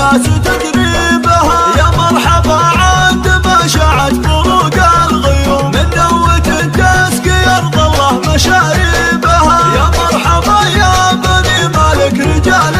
والناس تدري بها. يا مرحبا عند ما شاعت فروق الغيوم، من نوة تسقي أرض الله مشاربها. يا مرحبا يا بني مالك رجال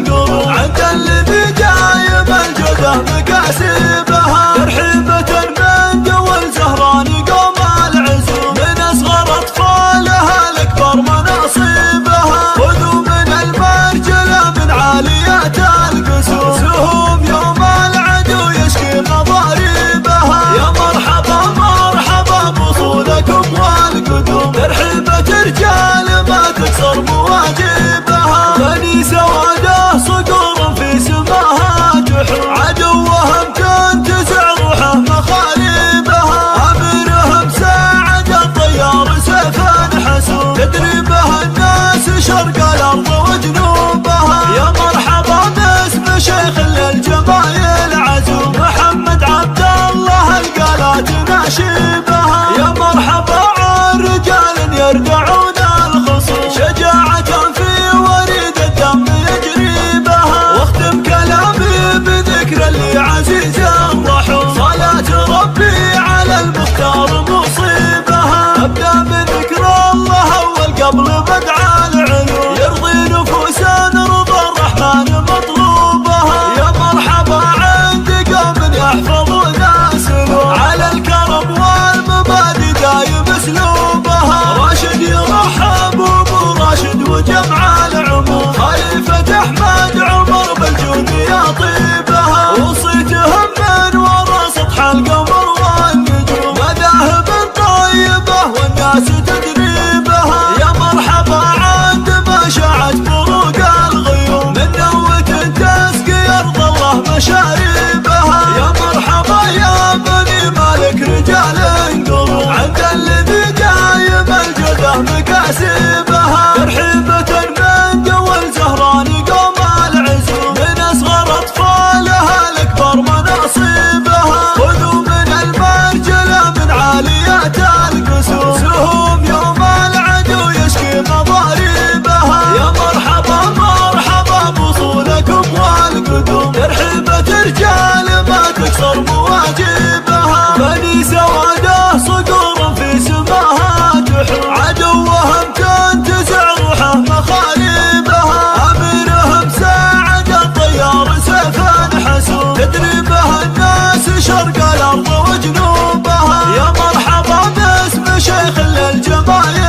قروم، عند الذي جايب الجده مكاسبها. ترحيبة من دول زهران قوم العزوم، من أصغر أطفالها لأكبر مناصبها. خذوا من المرجلة من عاليات القسوم، سهوم يوم العدو يشكي مضاربها. يا مرحبا مرحبا بوصولكم والقدوم، ترحيبة رجال ما تكسر مواجبها. بني سواده صقور في سماها جحوم، عدوهم تنتزع روحه مخالبها. أميرهم ساعد الطيار سيفا حسوم، تدري به الناس شرق الأرض وجنوبها. يا مرحبا باسم شيخ للجمايل عزوم، محمد عبد الله القالات ناشبها. يا مرحبا عن رجال يردعون الخصوم، شجاعة في وريد الدم يجري بها. واختم كلامي بذكر اللي عزيز الرحوم، صلاة ربي على المختار مصيبها. أبدأ من ذكر الله أول قبل بدع العلوم، يرضي نفوسا رضا الرحمن مطلوبها. يا مرحبا عند قوم يحفظون سلوك، على الكرم والمبادئ دايم اسلوبها. راشد يرحب ابو راشد وجمع العموم، خليفة احمد عمر بالجود يطيبها. وصيتهم من ورا سطح القمر والنجوم، مذاهب طيبة والناس تدري بها. يا مرحبا عند ما شاعت فروق الغيوم، من نوة تسقي أرض الله مشاربها. يا مرحبا يا بني مالك رجال قروم، عند الذي جايب الجده مكاسبها. ترحيبة من دول زهران قوم العزوم، من أصغر أطفالها لأكبر مناصبها. خذوا من المرجلة من عاليات القسوم، سهوم يوم العدو يشكي مضاربها. يا مرحبا مرحبا بوصولكم والقدوم، ترحيبة رجال ما تكسر مواجبها. بني سواده صقور في سماها جحوم، عدوهم تنتزع روحه مخالبها. أميرهم ساعد الطيار سيفا حسوم، تدري به الناس شرق الأرض وجنوبها. يا مرحبا باسم شيخ للجمايل